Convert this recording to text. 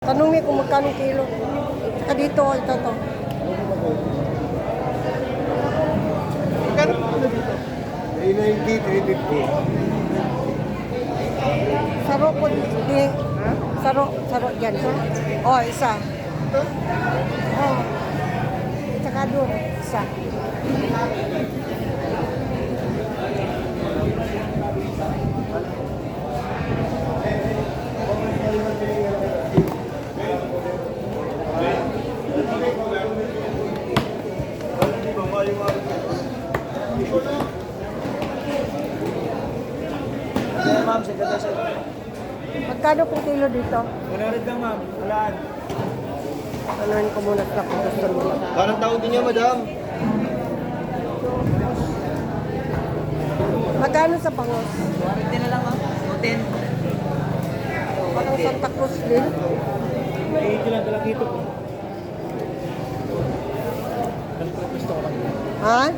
Tanong mo kung magkano kilo. Saka dito, ito to. Magkano kilo dito? 390, 350. Saro po di. Saro dyan. Oh, isa. Ito? Oh. Saka doon, isa. Ma'am, sa sir. Magkano po kilo dito? 100 lang, ma'am. Walaan. Anuhin ko muna sa kung gusto nila. Parang tao din niya, madam. Magkano sa bangos? 40 na lang, ma'am. 10. Parang Santa Cruz din. 80 lang talaga ito po. Gusto ko lang. Ha?